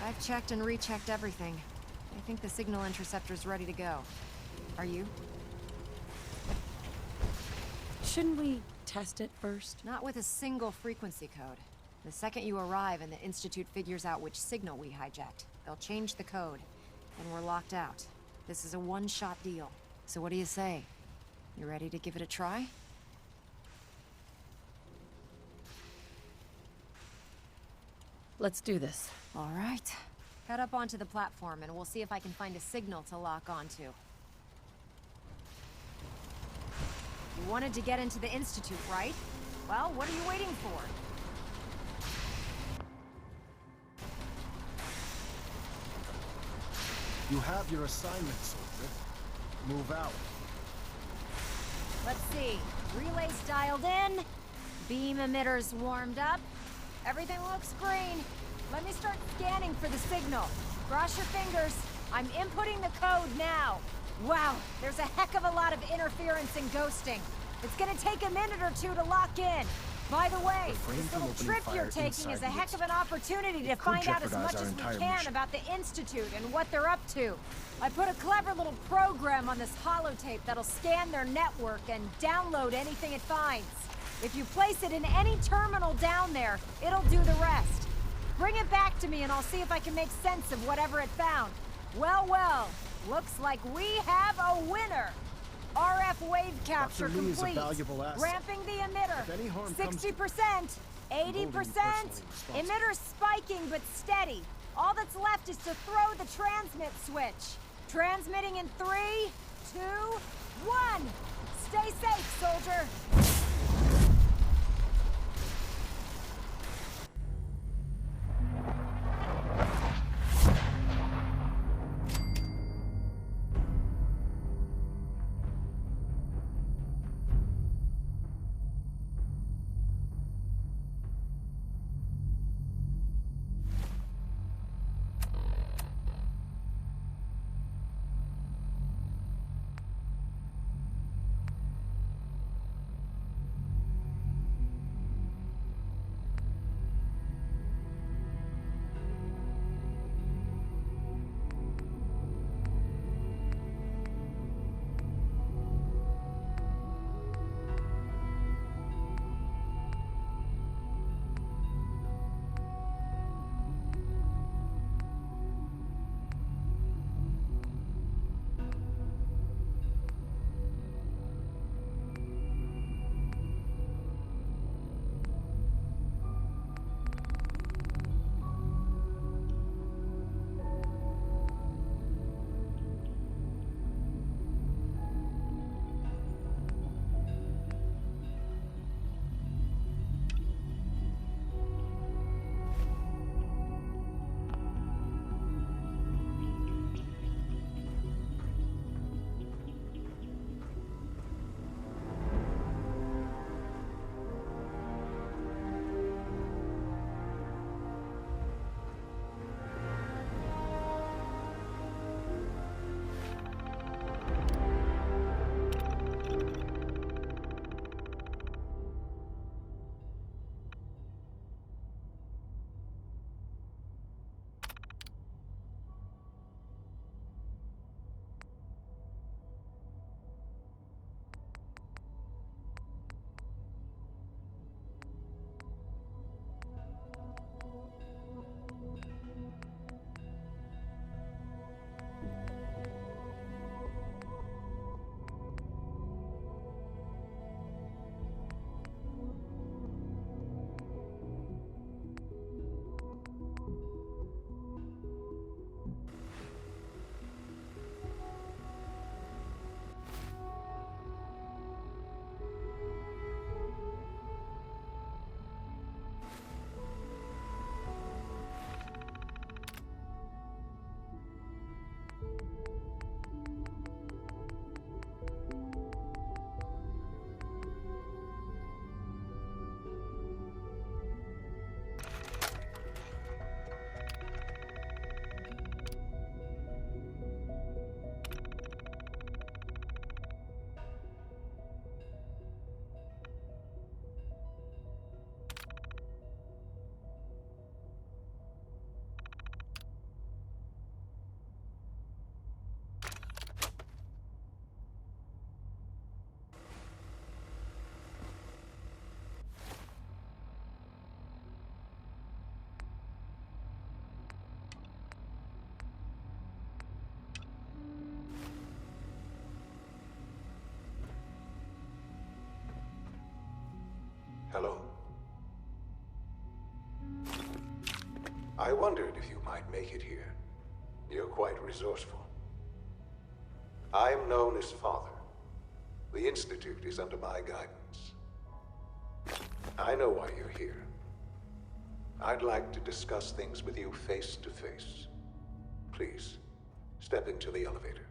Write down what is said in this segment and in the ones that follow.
I've checked and rechecked everything. I think the signal interceptor's ready to go. Are you? Shouldn't we test it first? Not with a single frequency code. The second you arrive and the Institute figures out which signal we hijacked, they'll change the code, and we're locked out. This is a one-shot deal. So what do you say? You ready to give it a try? Let's do this. All right. Head up onto the platform and we'll see if I can find a signal to lock onto. You wanted to get into the Institute, right? Well, what are you waiting for? You have your assignment, soldier. Move out. Let's see. Relays dialed in. Beam emitters warmed up. Everything looks green. Let me start scanning for the signal. Cross your fingers. I'm inputting the code now. Wow, there's a heck of a lot of interference and ghosting. It's gonna take a minute or two to lock in. By the way, this little trip you're taking is a heck of an opportunity to find out as much as we can about the Institute and what they're up to. I put a clever little program on this holotape that'll scan their network and download anything it finds. If you place it in any terminal down there, it'll do the rest. Bring it back to me and I'll see if I can make sense of whatever it found. Well, well, looks like we have a winner. RF wave capture Dr. Lee is a complete. valuable asset. Ramping the emitter. If any harm 60%, 80%. Emitter's spiking but steady. All that's left is to throw the transmit switch. Transmitting in 3, 2, 1. Stay safe, soldier. I wondered if you might make it here. You're quite resourceful. I'm known as Father. The Institute is under my guidance. I know why you're here. I'd like to discuss things with you face to face. Please, step into the elevator.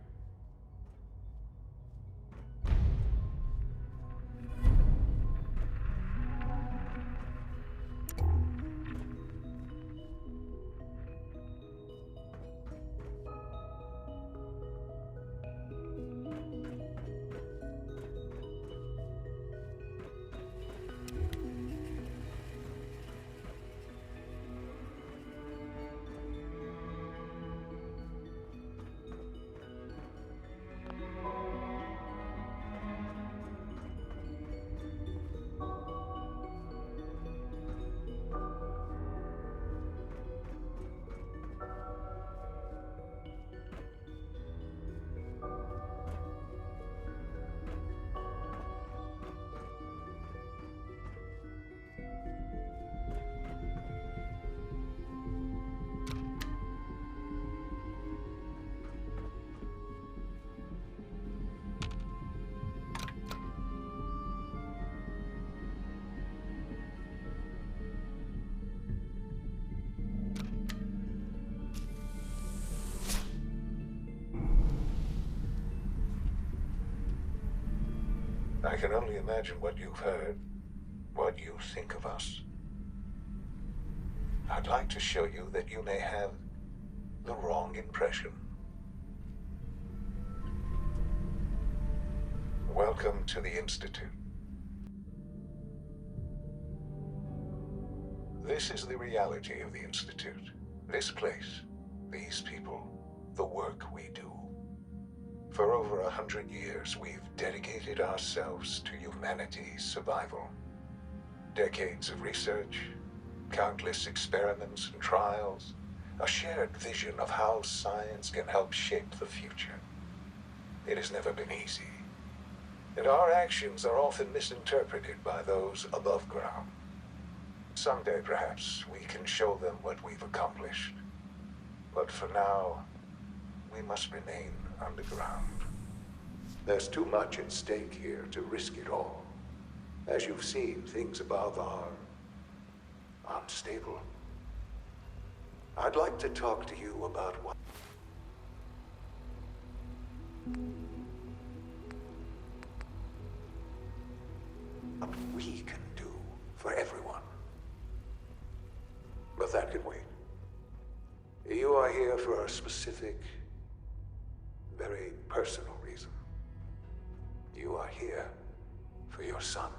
I can only imagine what you've heard, what you think of us. I'd like to show you that you may have the wrong impression. Welcome to the Institute. This is the reality of the Institute. This place, these people, the work we do. For over 100 years, we've dedicated ourselves to humanity's survival. Decades of research, countless experiments and trials, a shared vision of how science can help shape the future. It has never been easy, and our actions are often misinterpreted by those above ground. Someday, perhaps, we can show them what we've accomplished. But for now, we must remain underground. There's too much at stake here to risk it all. As you've seen, things above are unstable. I'd like to talk to you about what we can do for everyone. But that can wait. You are here for a specific, very personal reason. You are here for your son.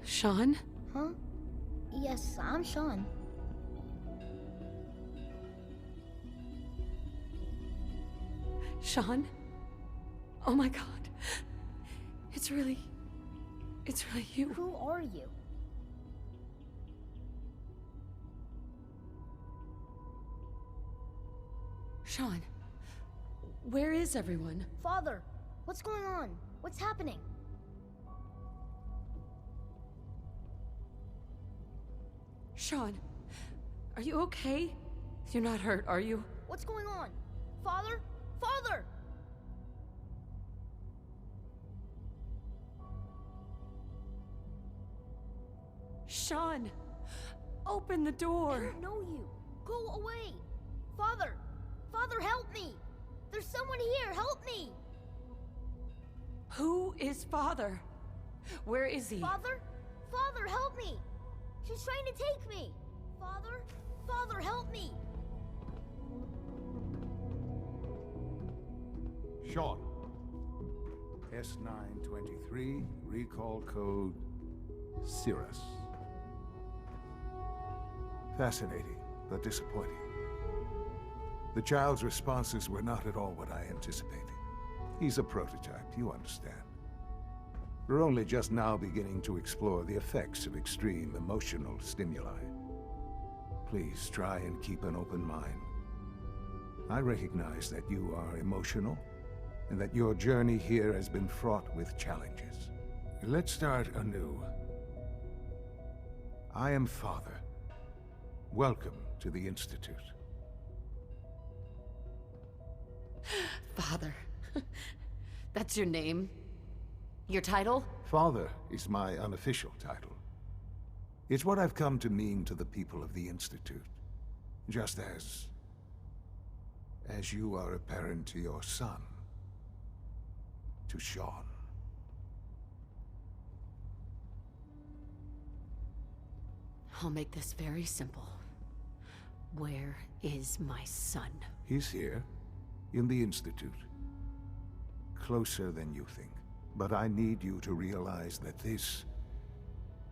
Sean? Huh? Yes, I'm Sean. Sean? Oh my god. It's really you. Who are you? Sean, where is everyone? Father, what's going on? What's happening? Sean, are you okay? You're not hurt, are you? What's going on? Father? Father! Sean, open the I door. don't know you. Go away. Father! Father, help me! There's someone here, help me! Who is Father? Where is he? Father? Father, help me! She's trying to take me! Father? Father, help me! Sean. S923, recall code Cirrus. Fascinating. but disappointing. The child's responses were not at all what I anticipated. He's a prototype, you understand. We're only just now beginning to explore the effects of extreme emotional stimuli. Please try and keep an open mind. I recognize that you are emotional, and that your journey here has been fraught with challenges. Let's start anew. I am Father. Welcome to the Institute. Father. That's your name? Your title? Father is my unofficial title. It's what I've come to mean to the people of the Institute. Just as you are a parent to your son. To Sean. I'll make this very simple. Where is my son? He's here, in the Institute. Closer than you think. But I need you to realize that this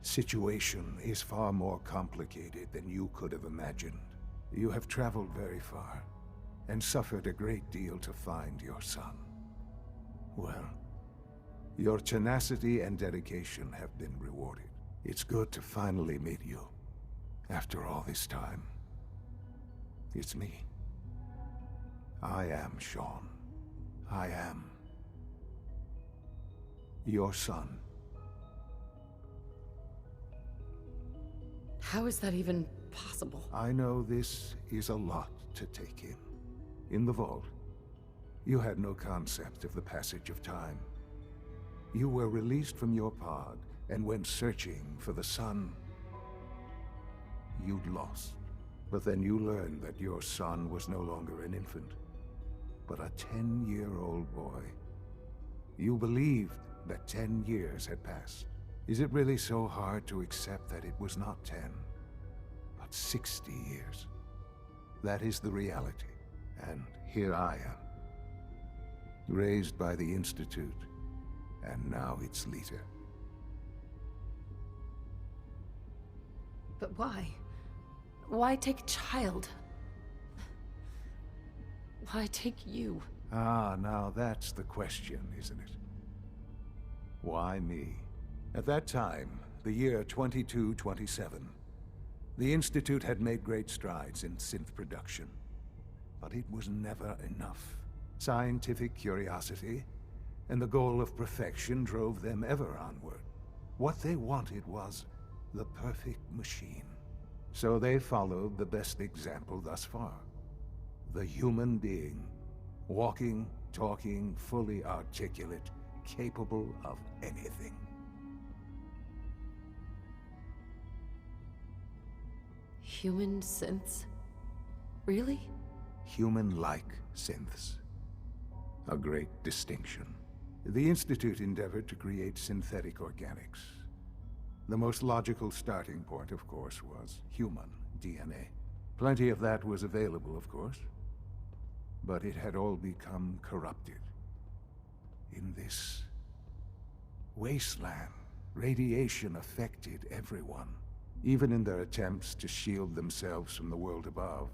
situation is far more complicated than you could have imagined. You have traveled very far, and suffered a great deal to find your son. Well, your tenacity and dedication have been rewarded. It's good to finally meet you. After all this time, it's me. I am Sean. I am your son. How is that even possible? I know this is a lot to take in. In the vault, you had no concept of the passage of time. You were released from your pod and went searching for the son you'd lost. But then you learned that your son was no longer an infant, but a 10-year-old boy. You believed that 10 years had passed. Is it really so hard to accept that it was not 10, but 60 years? That is the reality, and here I am, raised by the Institute, and now its leader. But why? Why take a child? Why take you? Ah, now that's the question, isn't it? Why me? At that time, the year 2227, the Institute had made great strides in synth production. But it was never enough. Scientific curiosity and the goal of perfection drove them ever onward. What they wanted was the perfect machine. So they followed the best example thus far. The human being. Walking, talking, fully articulate, capable of anything. Human synths? Really? Human-like synths. A great distinction. The Institute endeavored to create synthetic organics. The most logical starting point, of course, was human DNA. Plenty of that was available, of course. But it had all become corrupted. In this wasteland, radiation affected everyone. Even in their attempts to shield themselves from the world above,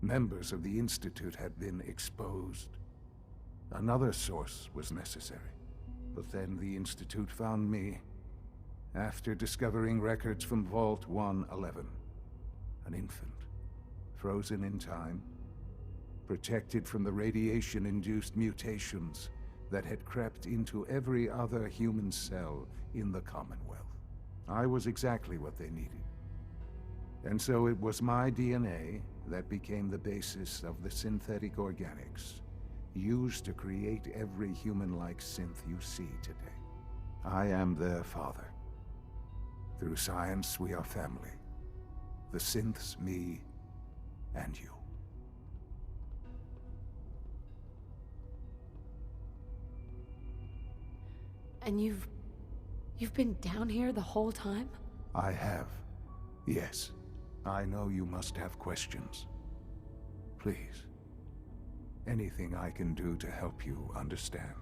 members of the Institute had been exposed. Another source was necessary. But then the Institute found me, after discovering records from Vault 111. An infant, frozen in time, protected from the radiation-induced mutations that had crept into every other human cell in the Commonwealth. I was exactly what they needed. And so it was my DNA that became the basis of the synthetic organics used to create every human-like synth you see today. I am their father. Through science, we are family. The synths, me, and you. And you've been down here the whole time? I have. Yes. I know you must have questions. Please. Anything I can do to help you understand.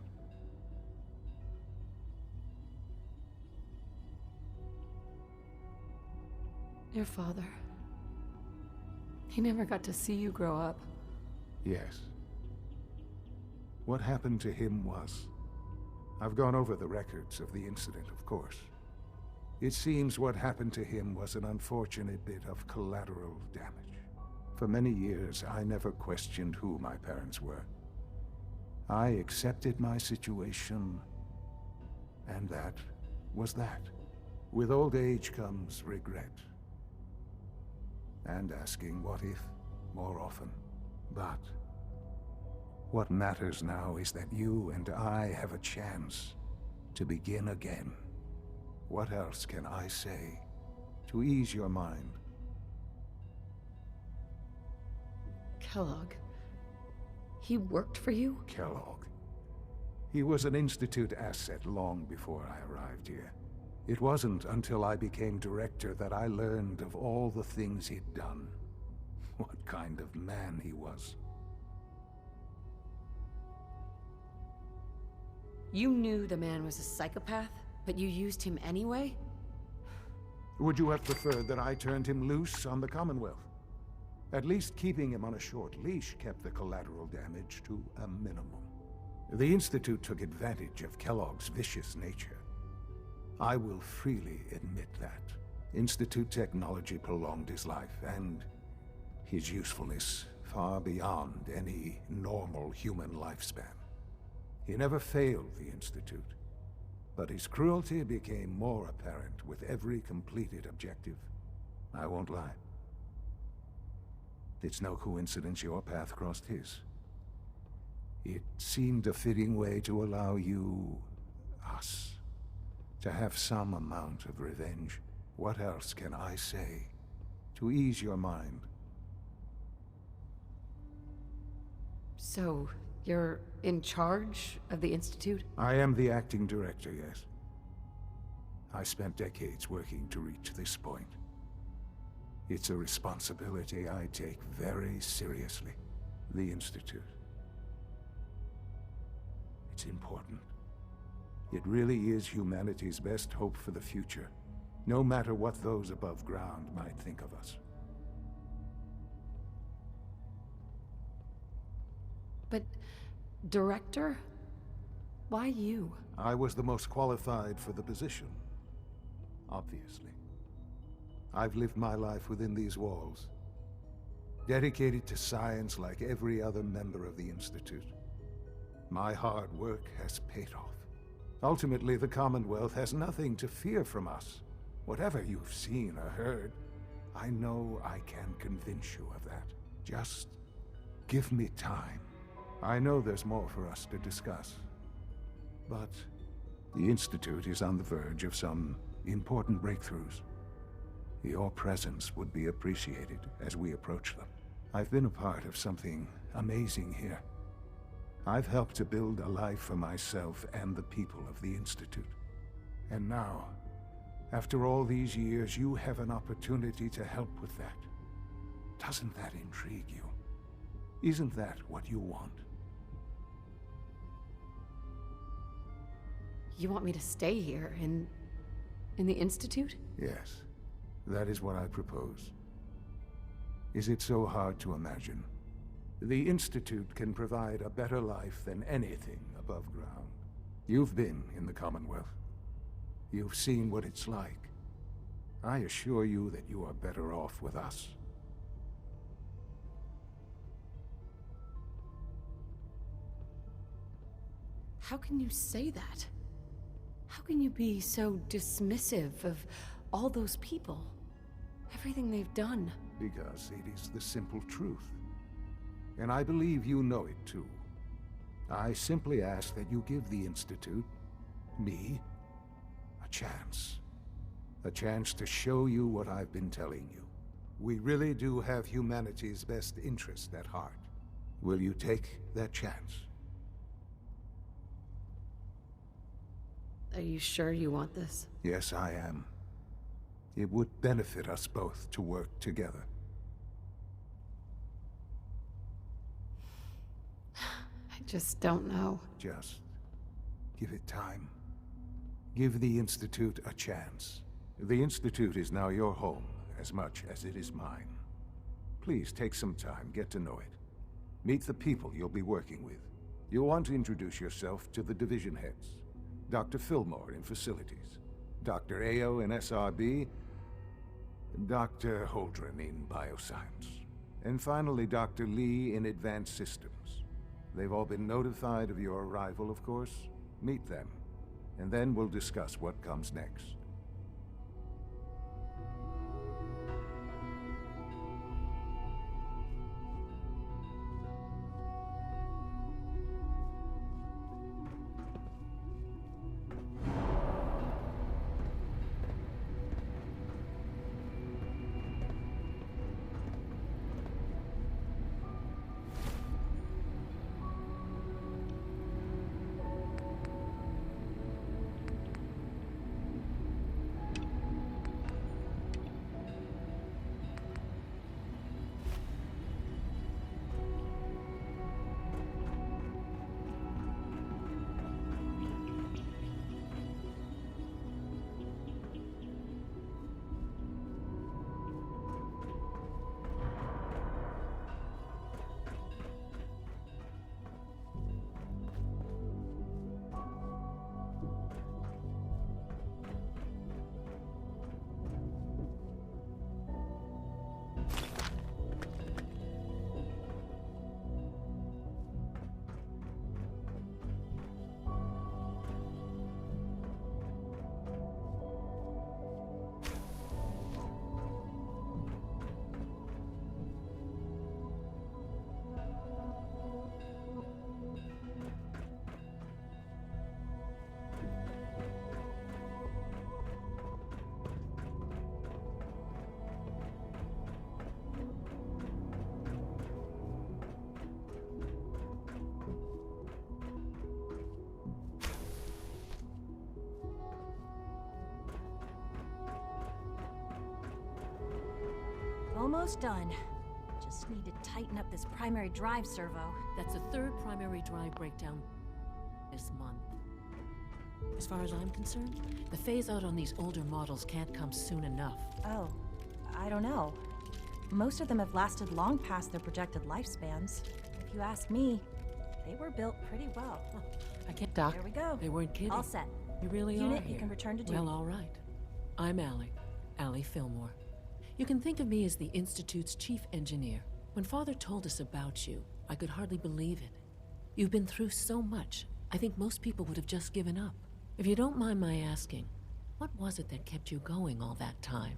Your father. He never got to see you grow up. Yes. What happened to him was... I've gone over the records of the incident, of course. It seems what happened to him was an unfortunate bit of collateral damage. For many years, I never questioned who my parents were. I accepted my situation, and that was that. With old age comes regret. And asking what if more often. But what matters now is that you and I have a chance to begin again. What else can I say to ease your mind? Kellogg. He worked for you? Kellogg. He was an Institute asset long before I arrived here. It wasn't until I became director that I learned of all the things he'd done. What kind of man he was. You knew the man was a psychopath, but you used him anyway? Would you have preferred that I turned him loose on the Commonwealth? At least keeping him on a short leash kept the collateral damage to a minimum. The Institute took advantage of Kellogg's vicious nature. I will freely admit that. Institute technology prolonged his life, and his usefulness far beyond any normal human lifespan. He never failed the Institute, but his cruelty became more apparent with every completed objective. I won't lie. It's no coincidence your path crossed his. It seemed a fitting way to allow you, us, to have some amount of revenge. What else can I say to ease your mind? So, you're in charge of the Institute? I am the acting director, yes. I spent decades working to reach this point. It's a responsibility I take very seriously. The Institute. It's important. It really is humanity's best hope for the future, no matter what those above ground might think of us. But, director? Why you? I was the most qualified for the position, obviously. I've lived my life within these walls, dedicated to science like every other member of the Institute. My hard work has paid off. Ultimately, the Commonwealth has nothing to fear from us. Whatever you've seen or heard, I know I can convince you of that. Just give me time. I know there's more for us to discuss. But the Institute is on the verge of some important breakthroughs. Your presence would be appreciated as we approach them. I've been a part of something amazing here. I've helped to build a life for myself and the people of the Institute. And now, after all these years, you have an opportunity to help with that. Doesn't that intrigue you? Isn't that what you want? You want me to stay here, in the Institute? Yes, that is what I propose. Is it so hard to imagine? The Institute can provide a better life than anything above ground. You've been in the Commonwealth. You've seen what it's like. I assure you that you are better off with us. How can you say that? How can you be so dismissive of all those people? Everything they've done? Because it is the simple truth. And I believe you know it too. I simply ask that you give the Institute, me, a chance. A chance to show you what I've been telling you. We really do have humanity's best interest at heart. Will you take that chance? Are you sure you want this? Yes, I am. It would benefit us both to work together. I just don't know. Just give it time. Give the Institute a chance. The Institute is now your home as much as it is mine. Please take some time, get to know it. Meet the people you'll be working with. You'll want to introduce yourself to the division heads. Dr. Fillmore in Facilities, Dr. Ayo in SRB, Dr. Holdren in Bioscience, and finally Dr. Lee in Advanced Systems. They've all been notified of your arrival, of course. Meet them, and then we'll discuss what comes next. Almost done. Just need to tighten up this primary drive servo. That's the third primary drive breakdown this month. As far as I'm concerned, the phase-out on these older models can't come soon enough. Oh, I don't know. Most of them have lasted long past their projected lifespans. If you ask me, they were built pretty well. I can't... Doc, There we go. they weren't kidding. All set. You really Unit, are here. you can return to duty. Well, all right. I'm Allie Fillmore. You can think of me as the Institute's chief engineer. When Father told us about you, I could hardly believe it. You've been through so much, I think most people would have just given up. If you don't mind my asking, what was it that kept you going all that time?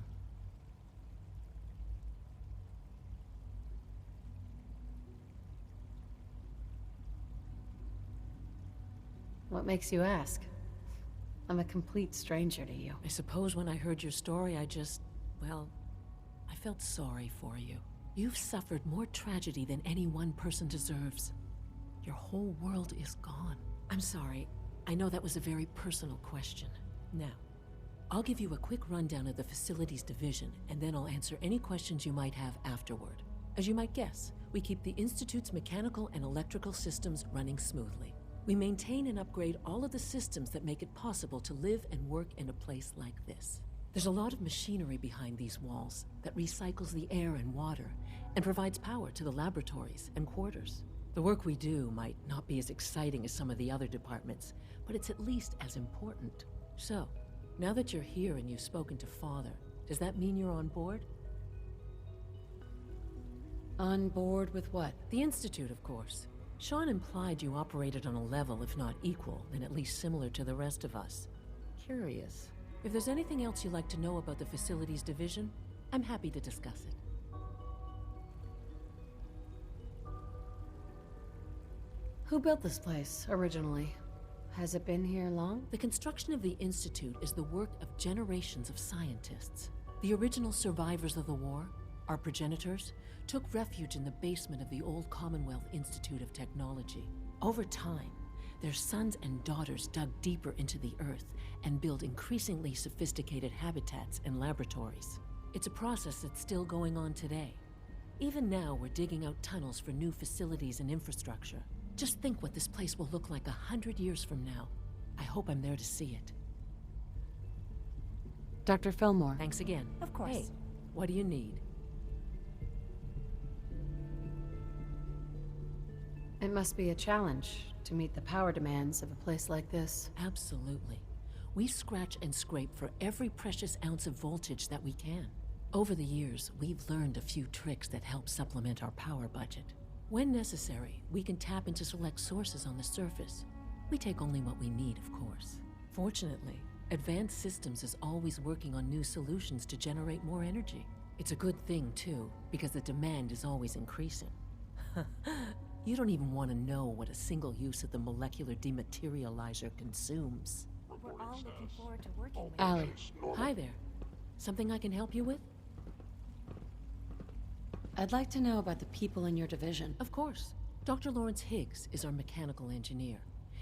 What makes you ask? I'm a complete stranger to you. I suppose when I heard your story, well, I felt sorry for you. You've suffered more tragedy than any one person deserves. Your whole world is gone. I'm sorry. I know that was a very personal question. Now, I'll give you a quick rundown of the Facilities Division, and then I'll answer any questions you might have afterward. As you might guess, we keep the Institute's mechanical and electrical systems running smoothly. We maintain and upgrade all of the systems that make it possible to live and work in a place like this. There's a lot of machinery behind these walls that recycles the air and water and provides power to the laboratories and quarters. The work we do might not be as exciting as some of the other departments, but it's at least as important. So, now that you're here and you've spoken to Father, does that mean you're on board? On board with what? The Institute, of course. Sean implied you operated on a level, if not equal, then at least similar to the rest of us. Curious. If there's anything else you'd like to know about the Facilities Division, I'm happy to discuss it. Who built this place, originally? Has it been here long? The construction of the Institute is the work of generations of scientists. The original survivors of the war, our progenitors, took refuge in the basement of the old Commonwealth Institute of Technology. Over time, their sons and daughters dug deeper into the earth and built increasingly sophisticated habitats and laboratories. It's a process that's still going on today. Even now, we're digging out tunnels for new facilities and infrastructure. Just think what this place will look like 100 years from now. I hope I'm there to see it. Dr. Fillmore. Thanks again. Of course. Hey, what do you need? It must be a challenge to meet the power demands of a place like this. Absolutely. We scratch and scrape for every precious ounce of voltage that we can. Over the years, we've learned a few tricks that help supplement our power budget. When necessary, we can tap into select sources on the surface. We take only what we need, of course. Fortunately, Advanced Systems is always working on new solutions to generate more energy. It's a good thing, too, because the demand is always increasing. You don't even want to know what a single use of the molecular dematerializer consumes. We're all looking forward to working with Allie, Hi there. Something I can help you with? I'd like to know about the people in your division. Of course. Dr. Lawrence Higgs is our mechanical engineer.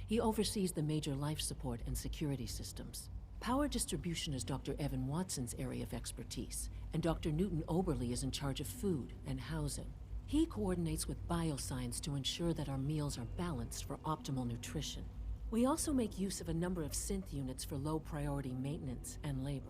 He oversees the major life support and security systems. Power distribution is Dr. Evan Watson's area of expertise, and Dr. Newton Oberly is in charge of food and housing. He coordinates with bioscience to ensure that our meals are balanced for optimal nutrition. We also make use of a number of synth units for low-priority maintenance and labor.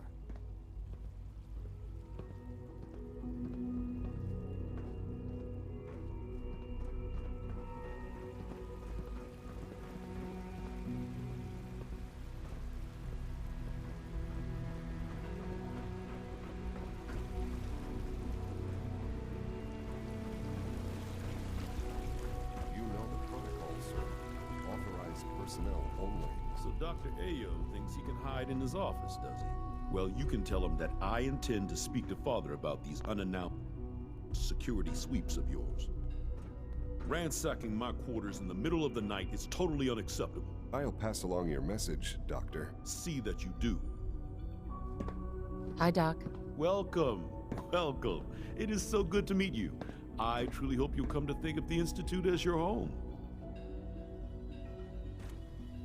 Personnel only. So Dr. Ayo thinks he can hide in his office, does he? Well, you can tell him that I intend to speak to Father about these unannounced security sweeps of yours. Ransacking my quarters in the middle of the night is totally unacceptable. I'll pass along your message, Doctor. See that you do. Hi, Doc. Welcome. Welcome. It is so good to meet you. I truly hope you'll come to think of the Institute as your home.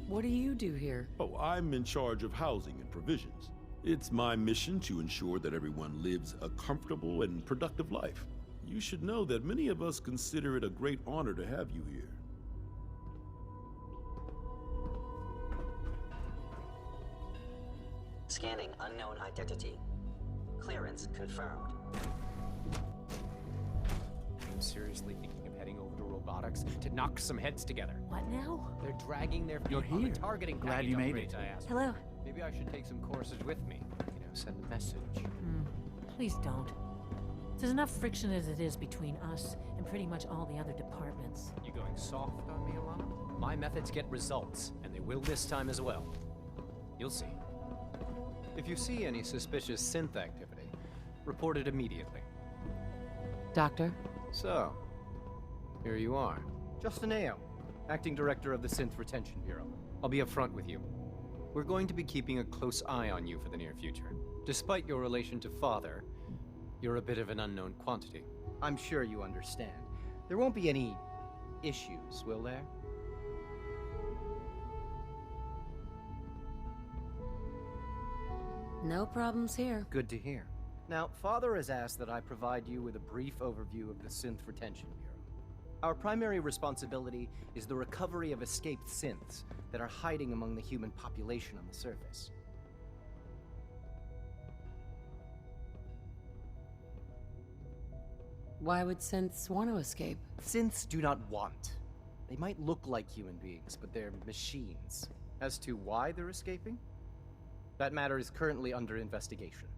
What do you do here? Oh, I'm in charge of housing and provisions. It's my mission to ensure that everyone lives a comfortable and productive life. You should know that many of us consider it a great honor to have you here. Scanning unknown identity. Clearance confirmed. I'm seriously thinking of heading over to robotics to knock some heads together. What now? They're dragging their feet You're on the here. targeting Glad package you made upgrades it. I asked. Hello. Maybe I should take some courses with me. Send a message. Please don't. There's enough friction as it is between us and pretty much all the other departments. You going soft on me, Alana? My methods get results, and they will this time as well. You'll see. If you see any suspicious synth activity, report it immediately. Doctor? So, here you are. Justin Ayo, Acting Director of the Synth Retention Bureau. I'll be upfront with you. We're going to be keeping a close eye on you for the near future. Despite your relation to Father, you're a bit of an unknown quantity. I'm sure you understand. There won't be any issues, will there? No problems here. Good to hear. Now, Father has asked that I provide you with a brief overview of the Synth Retention Bureau. Our primary responsibility is the recovery of escaped synths that are hiding among the human population on the surface. Why would synths want to escape? Synths do not want. They might look like human beings, but they're machines. As to why they're escaping? That matter is currently under investigation.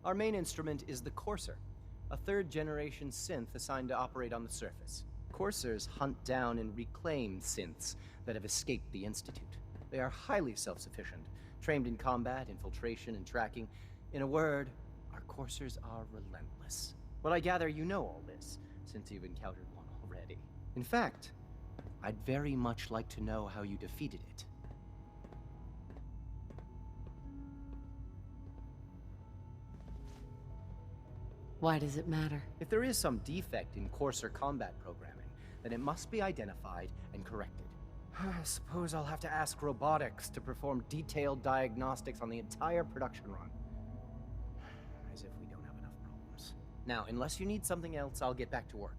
Our main instrument is the Courser, a third-generation synth assigned to operate on the surface. Coursers hunt down and reclaim synths that have escaped the Institute. They are highly self-sufficient, trained in combat, infiltration, and tracking. In a word, our Coursers are relentless. But I gather you know all this, since you've encountered one already. In fact, I'd very much like to know how you defeated it. Why does it matter? If there is some defect in Courser combat programming, then it must be identified and corrected. I suppose I'll have to ask robotics to perform detailed diagnostics on the entire production run. As if we don't have enough problems. Now, unless you need something else, I'll get back to work.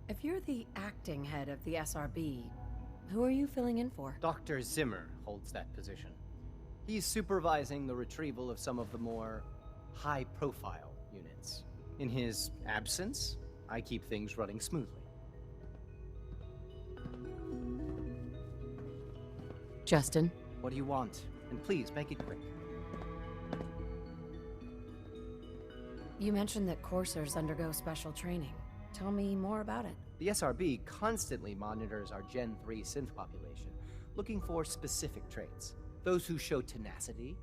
If you're the acting head of the SRB, who are you filling in for? Dr. Zimmer holds that position. He's supervising the retrieval of some of the more high-profile units. In his absence, I keep things running smoothly. Justin? What do you want? And please, make it quick. You mentioned that coursers undergo special training. Tell me more about it. The SRB constantly monitors our Gen 3 synth population, looking for specific traits. Those who show tenacity,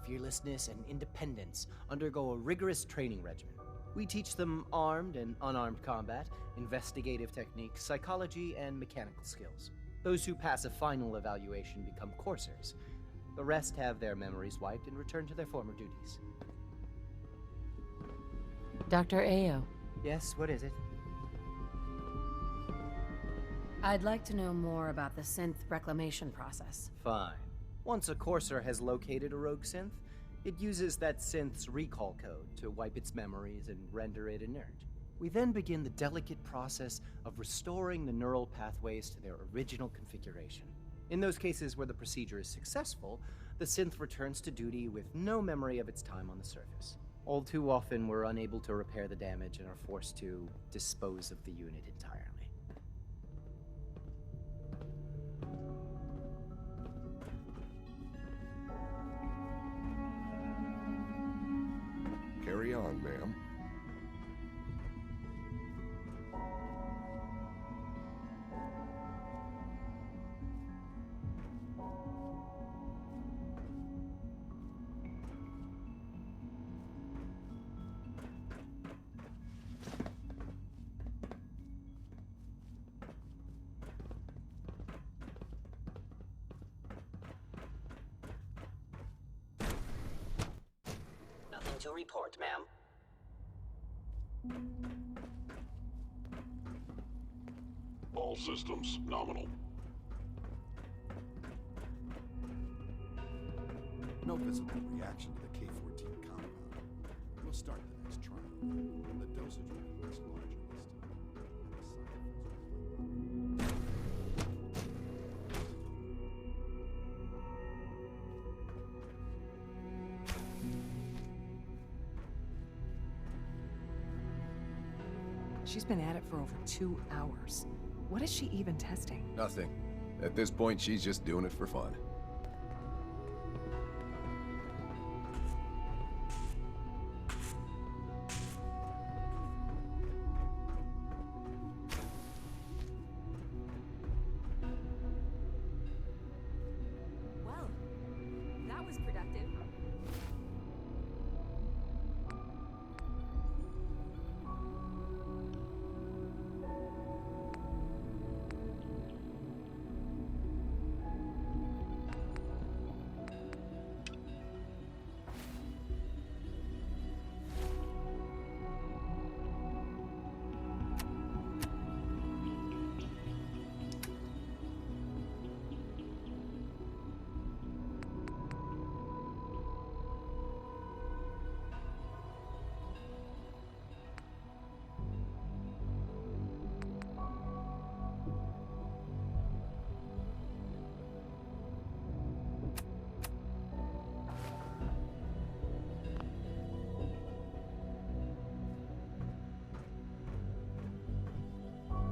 fearlessness, and independence undergo a rigorous training regimen. We teach them armed and unarmed combat, investigative techniques, psychology, and mechanical skills. Those who pass a final evaluation become coursers. The rest have their memories wiped and return to their former duties. Dr. Ayo, Yes, what is it? I'd like to know more about the synth reclamation process. Fine. Once a courser has located a rogue synth, it uses that synth's recall code to wipe its memories and render it inert. We then begin the delicate process of restoring the neural pathways to their original configuration. In those cases where the procedure is successful, the synth returns to duty with no memory of its time on the surface. All too often, we're unable to repair the damage and are forced to dispose of the unit entirely. Carry on, ma'am. Nothing to report, ma'am. All systems nominal. No visible reaction to the K-14 compound. We'll start the next trial. The dosage will be much larger this time. She's been at it for over 2 hours. What is she even testing? Nothing. At this point, she's just doing it for fun. Well, that was productive.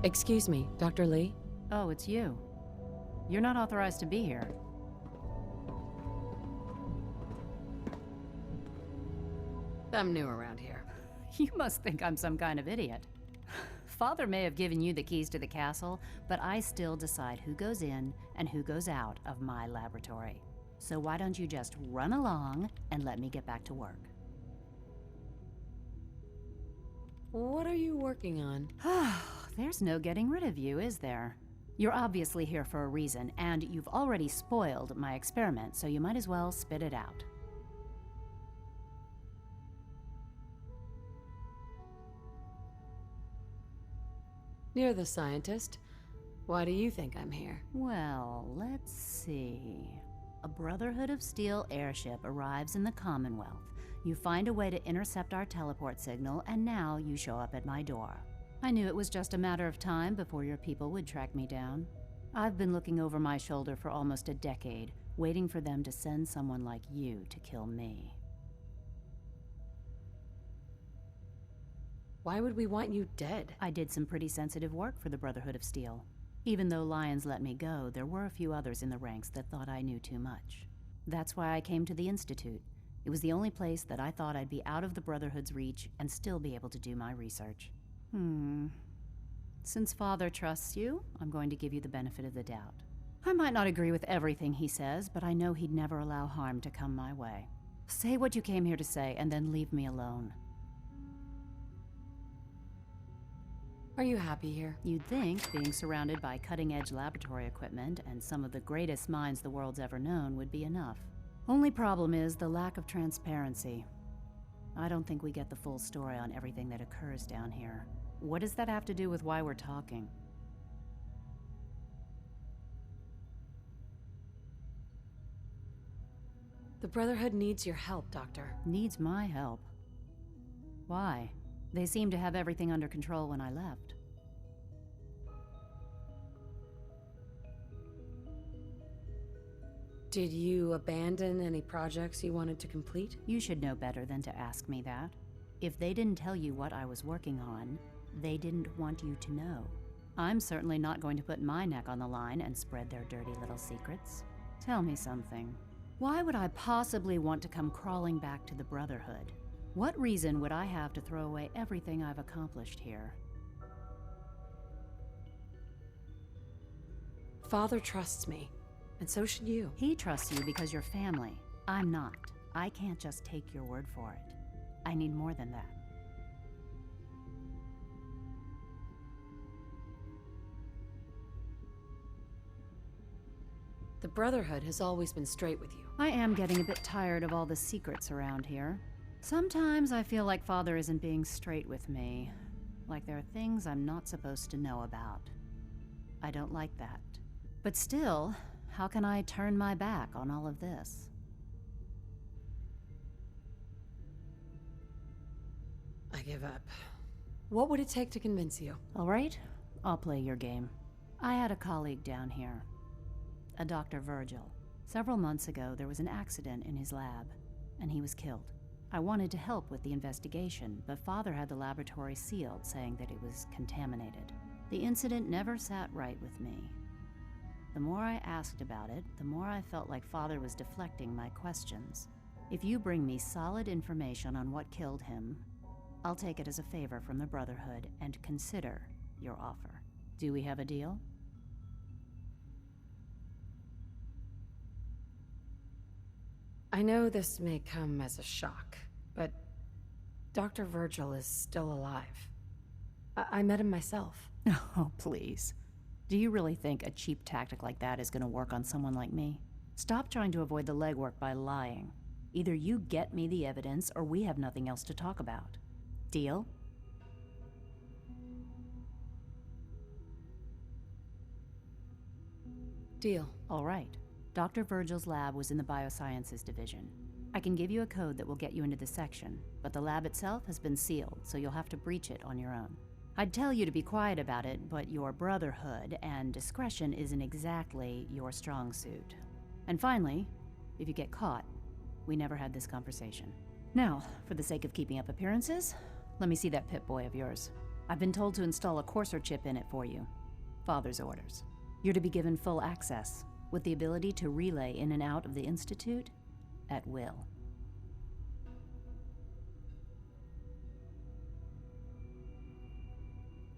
Excuse me, Dr. Lee? Oh, it's you. You're not authorized to be here. I'm new around here. You must think I'm some kind of idiot. Father may have given you the keys to the castle, but I still decide who goes in and who goes out of my laboratory. So why don't you just run along and let me get back to work? What are you working on? There's no getting rid of you, is there? You're obviously here for a reason, and you've already spoiled my experiment, so you might as well spit it out. You're the scientist. Why do you think I'm here? Well, let's see. A Brotherhood of Steel airship arrives in the Commonwealth. You find a way to intercept our teleport signal, and now you show up at my door. I knew it was just a matter of time before your people would track me down. I've been looking over my shoulder for almost a decade, waiting for them to send someone like you to kill me. Why would we want you dead? I did some pretty sensitive work for the Brotherhood of Steel. Even though Lyons let me go, there were a few others in the ranks that thought I knew too much. That's why I came to the Institute. It was the only place that I thought I'd be out of the Brotherhood's reach and still be able to do my research. Since Father trusts you, I'm going to give you the benefit of the doubt. I might not agree with everything he says, but I know he'd never allow harm to come my way. Say what you came here to say, and then leave me alone. Are you happy here? You'd think being surrounded by cutting-edge laboratory equipment and some of the greatest minds the world's ever known would be enough. Only problem is the lack of transparency. I don't think we get the full story on everything that occurs down here. What does that have to do with why we're talking? The Brotherhood needs your help, Doctor. Needs my help? Why? They seemed to have everything under control when I left. Did you abandon any projects you wanted to complete? You should know better than to ask me that. If they didn't tell you what I was working on, they didn't want you to know. I'm certainly not going to put my neck on the line and spread their dirty little secrets. Tell me something. Why would I possibly want to come crawling back to the Brotherhood? What reason would I have to throw away everything I've accomplished here? Father trusts me, and so should you. He trusts you because you're family. I'm not. I can't just take your word for it. I need more than that. The Brotherhood has always been straight with you. I am getting a bit tired of all the secrets around here. Sometimes I feel like Father isn't being straight with me. Like there are things I'm not supposed to know about. I don't like that. But still, how can I turn my back on all of this? I give up. What would it take to convince you? All right, I'll play your game. I had a colleague down here, a Dr. Virgil. Several months ago, there was an accident in his lab, and he was killed. I wanted to help with the investigation, but Father had the laboratory sealed, saying that it was contaminated. The incident never sat right with me. The more I asked about it, the more I felt like Father was deflecting my questions. If you bring me solid information on what killed him, I'll take it as a favor from the Brotherhood and consider your offer. Do we have a deal? I know this may come as a shock, but Dr. Virgil is still alive. I met him myself. Oh, please. Do you really think a cheap tactic like that is going to work on someone like me? Stop trying to avoid the legwork by lying. Either you get me the evidence, or we have nothing else to talk about. Deal? Deal. All right. Dr. Virgil's lab was in the Biosciences Division. I can give you a code that will get you into the section, but the lab itself has been sealed, so you'll have to breach it on your own. I'd tell you to be quiet about it, but your Brotherhood and discretion isn't exactly your strong suit. And finally, if you get caught, we never had this conversation. Now, for the sake of keeping up appearances, let me see that Pip-Boy of yours. I've been told to install a courser chip in it for you. Father's orders. You're to be given full access, with the ability to relay in and out of the Institute at will.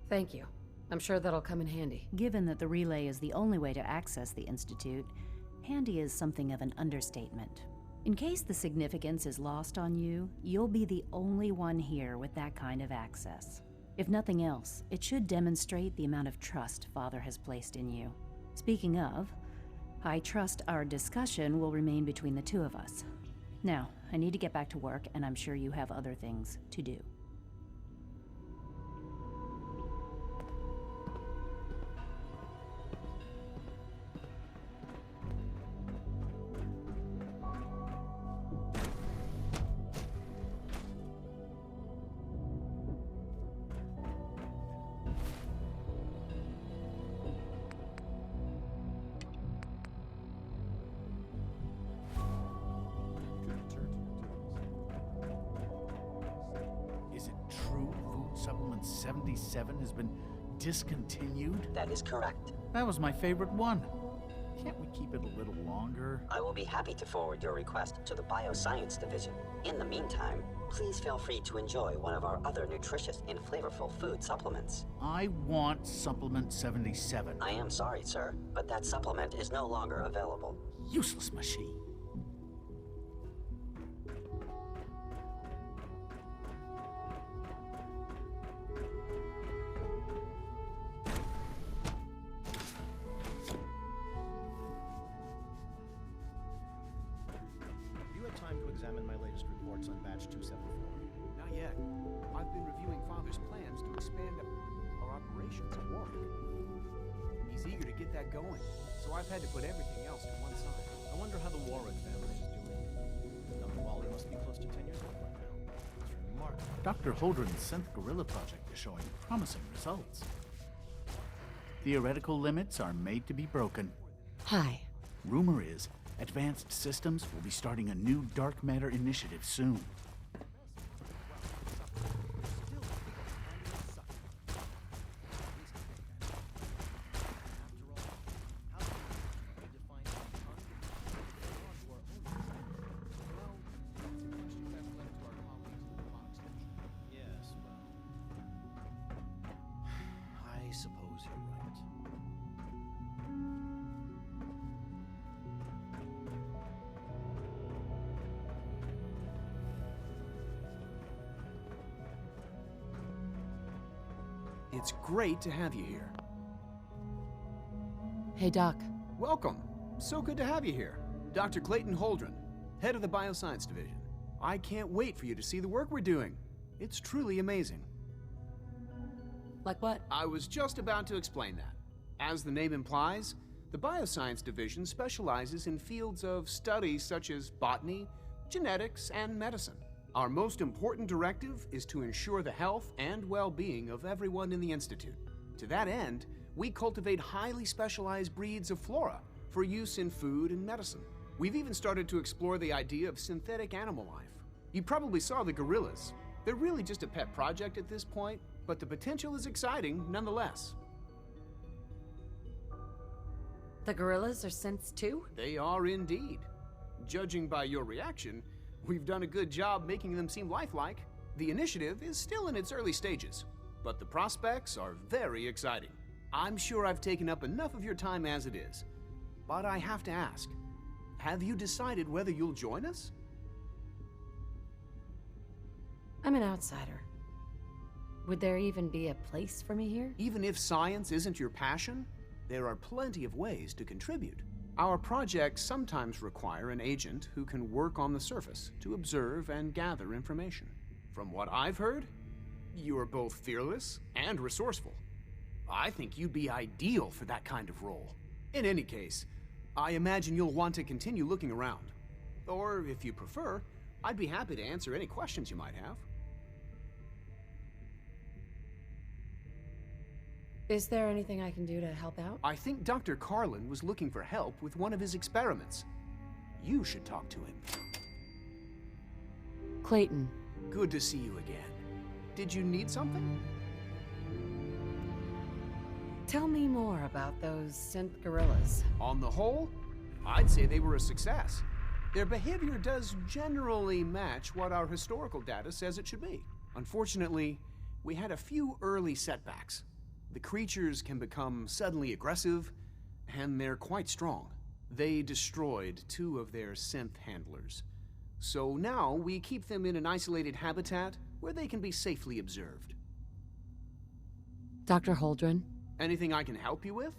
Thank you. I'm sure that'll come in handy. Given that the relay is the only way to access the Institute, handy is something of an understatement. In case the significance is lost on you, you'll be the only one here with that kind of access. If nothing else, it should demonstrate the amount of trust Father has placed in you. Speaking of, I trust our discussion will remain between the two of us. Now, I need to get back to work, and I'm sure you have other things to do. Supplement 77 has been discontinued? That is correct. That was my favorite one. Can't we keep it a little longer? I will be happy to forward your request to the Bioscience Division. In the meantime, please feel free to enjoy one of our other nutritious and flavorful food supplements. I want Supplement 77. I am sorry, sir, but that supplement is no longer available. Useless machine. Time to examine my latest reports on batch 274. Not yet. I've been reviewing Father's plans to expand our operations at Warwick. He's eager to get that going, so I've had to put everything else to one side. I wonder how the Warwick family is doing. Young Wally must be close to 10 years old right now. It's remarkable. Dr. Holdren's synth gorilla project is showing promising results. Theoretical limits are made to be broken. Hi. Rumor is Advanced Systems will be starting a new dark matter initiative soon. Yes, well, I suppose you're right. It's great to have you here. Hey, Doc. Welcome. So good to have you here. Dr. Clayton Holdren, head of the Bioscience Division. I can't wait for you to see the work we're doing. It's truly amazing. Like what? I was just about to explain that. As the name implies, the Bioscience Division specializes in fields of study such as botany, genetics, and medicine. Our most important directive is to ensure the health and well-being of everyone in the Institute. To that end, we cultivate highly specialized breeds of flora for use in food and medicine. We've even started to explore the idea of synthetic animal life. You probably saw the gorillas. They're really just a pet project at this point, but the potential is exciting nonetheless. The gorillas are synths too? They are indeed. Judging by your reaction, we've done a good job making them seem lifelike. The initiative is still in its early stages, but the prospects are very exciting. I'm sure I've taken up enough of your time as it is, but I have to ask, have you decided whether you'll join us? I'm an outsider. Would there even be a place for me here? Even if science isn't your passion, there are plenty of ways to contribute. Our projects sometimes require an agent who can work on the surface to observe and gather information. From what I've heard, you are both fearless and resourceful. I think you'd be ideal for that kind of role. In any case, I imagine you'll want to continue looking around. Or, if you prefer, I'd be happy to answer any questions you might have. Is there anything I can do to help out? I think Dr. Carlin was looking for help with one of his experiments. You should talk to him. Clayton. Good to see you again. Did you need something? Tell me more about those synth gorillas. On the whole, I'd say they were a success. Their behavior does generally match what our historical data says it should be. Unfortunately, we had a few early setbacks. The creatures can become suddenly aggressive, and they're quite strong. They destroyed 2 of their synth handlers. So now we keep them in an isolated habitat where they can be safely observed. Dr. Holdren? Anything I can help you with?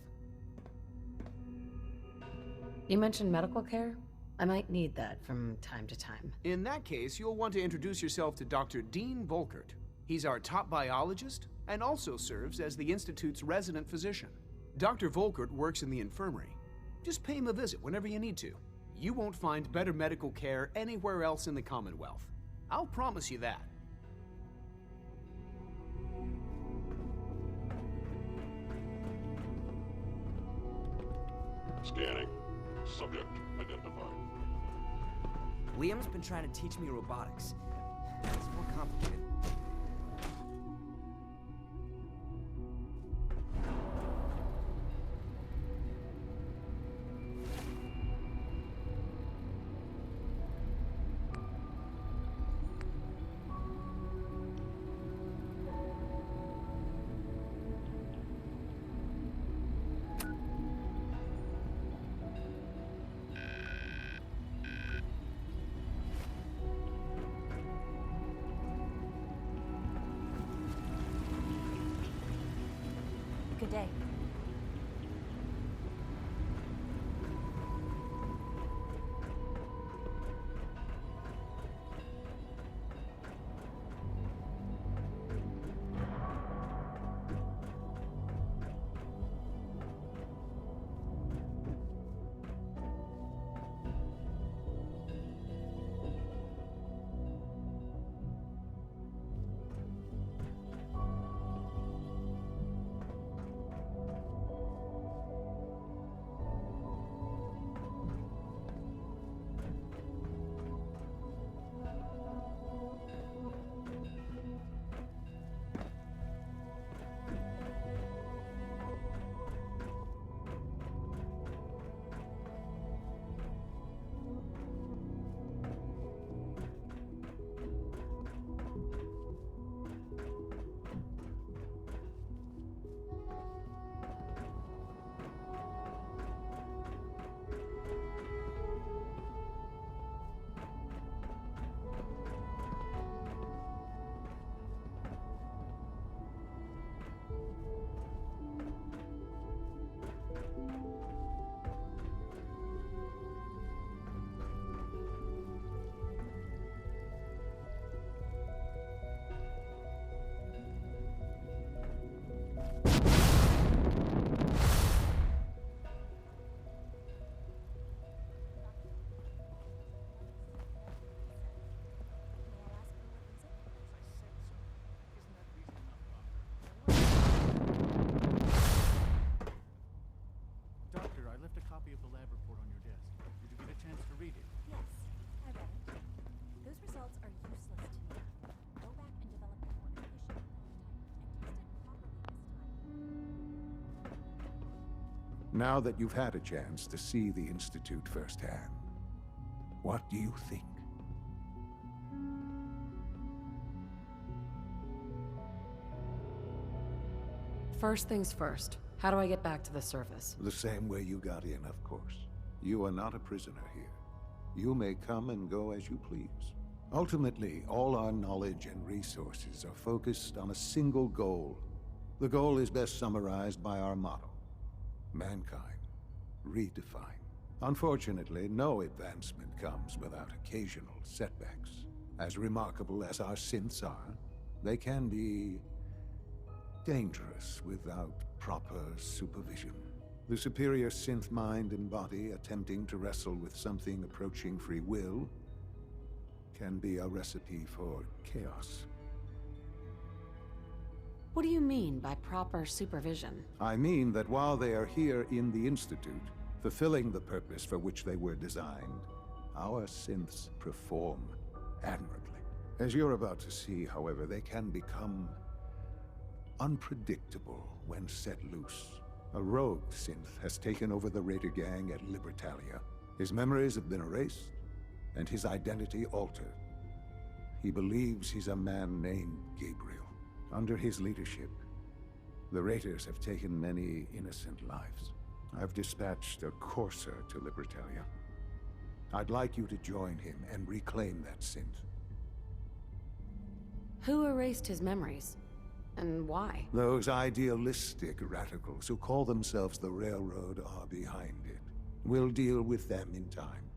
You mentioned medical care? I might need that from time to time. In that case, you'll want to introduce yourself to Dr. Dean Volkert. He's our top biologist and also serves as the Institute's resident physician. Dr. Volkert works in the infirmary. Just pay him a visit whenever you need to. You won't find better medical care anywhere else in the Commonwealth. I'll promise you that. Scanning. Subject identified. Liam's been trying to teach me robotics. It's more complicated. Now that you've had a chance to see the Institute firsthand, what do you think? First things first. How do I get back to the surface? The same way you got in, of course. You are not a prisoner here. You may come and go as you please. Ultimately, all our knowledge and resources are focused on a single goal. The goal is best summarized by our motto: mankind, redefine. Unfortunately, no advancement comes without occasional setbacks. As remarkable as our synths are, they can be dangerous without proper supervision. The superior synth mind and body attempting to wrestle with something approaching free will can be a recipe for chaos. What do you mean by proper supervision? I mean that while they are here in the Institute, fulfilling the purpose for which they were designed, our synths perform admirably. As you're about to see, however, they can become unpredictable when set loose. A rogue synth has taken over the Raider gang at Libertalia. His memories have been erased, and his identity altered. He believes he's a man named Gabriel. Under his leadership, the Raiders have taken many innocent lives. I've dispatched a courser to Libertalia. I'd like you to join him and reclaim that synth. Who erased his memories? And why? Those idealistic radicals who call themselves the Railroad are behind it. We'll deal with them in time.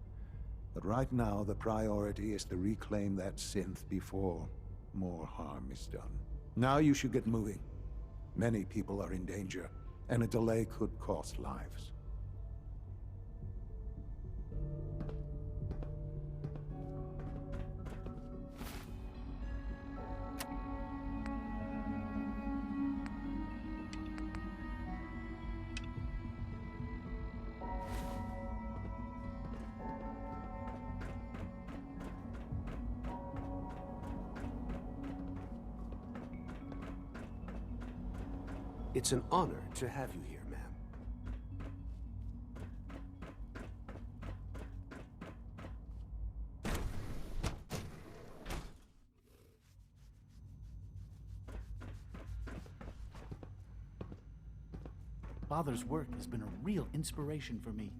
But right now, the priority is to reclaim that synth before more harm is done. Now you should get moving. Many people are in danger, and a delay could cost lives. It's an honor to have you here, ma'am. Father's work has been a real inspiration for me.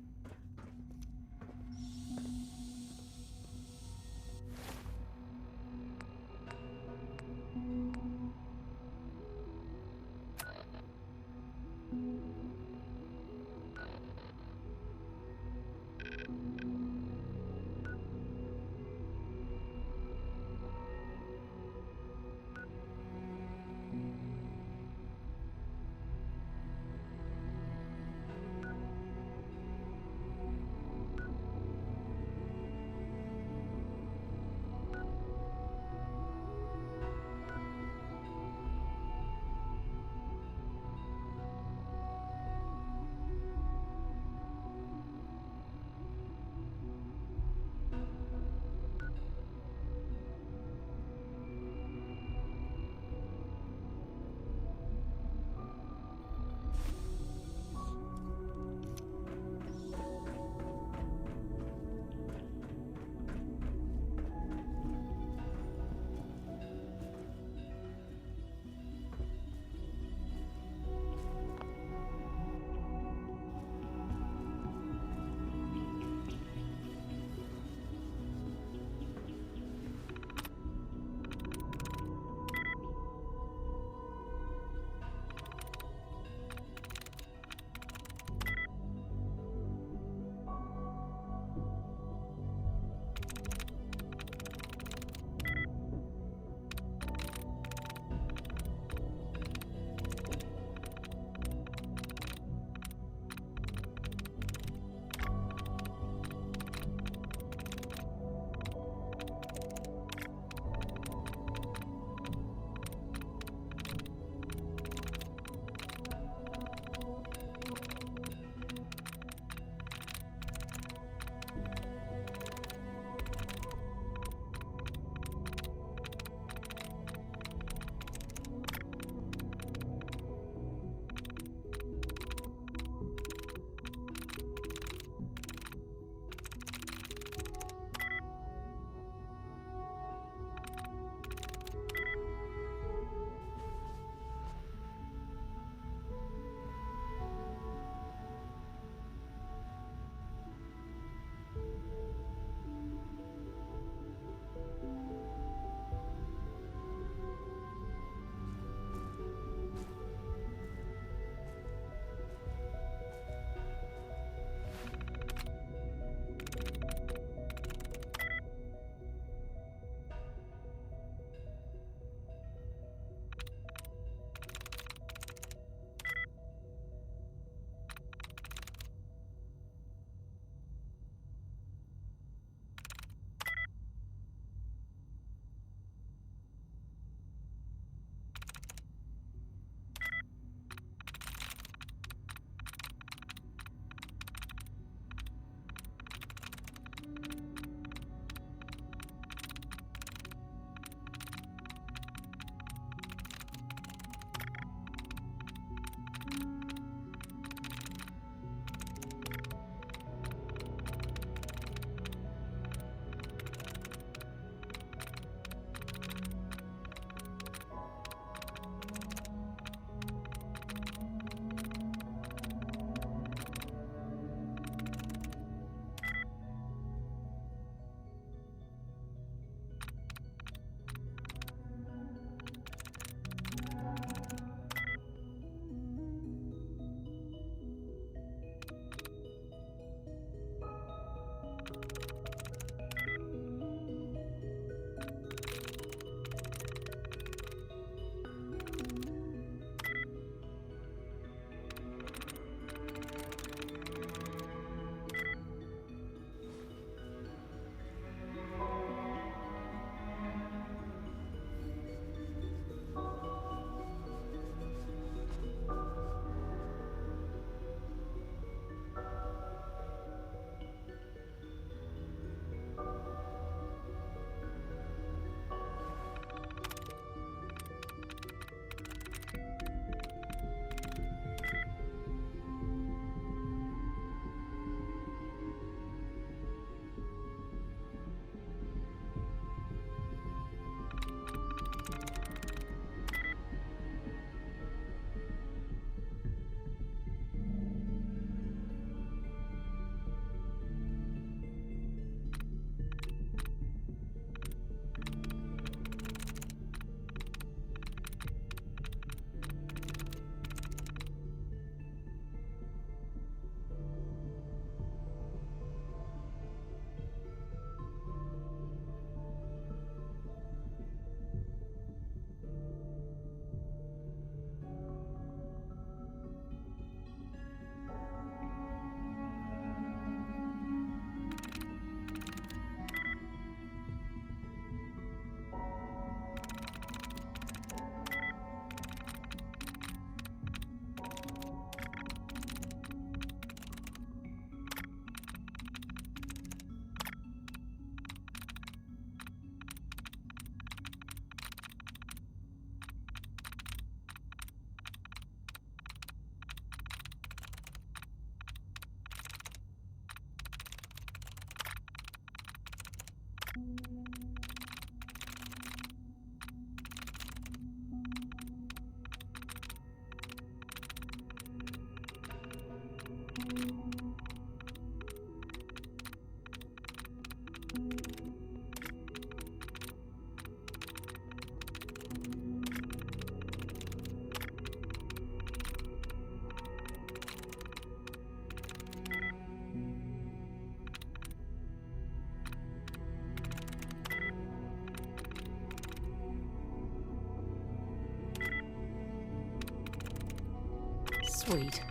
Sweet.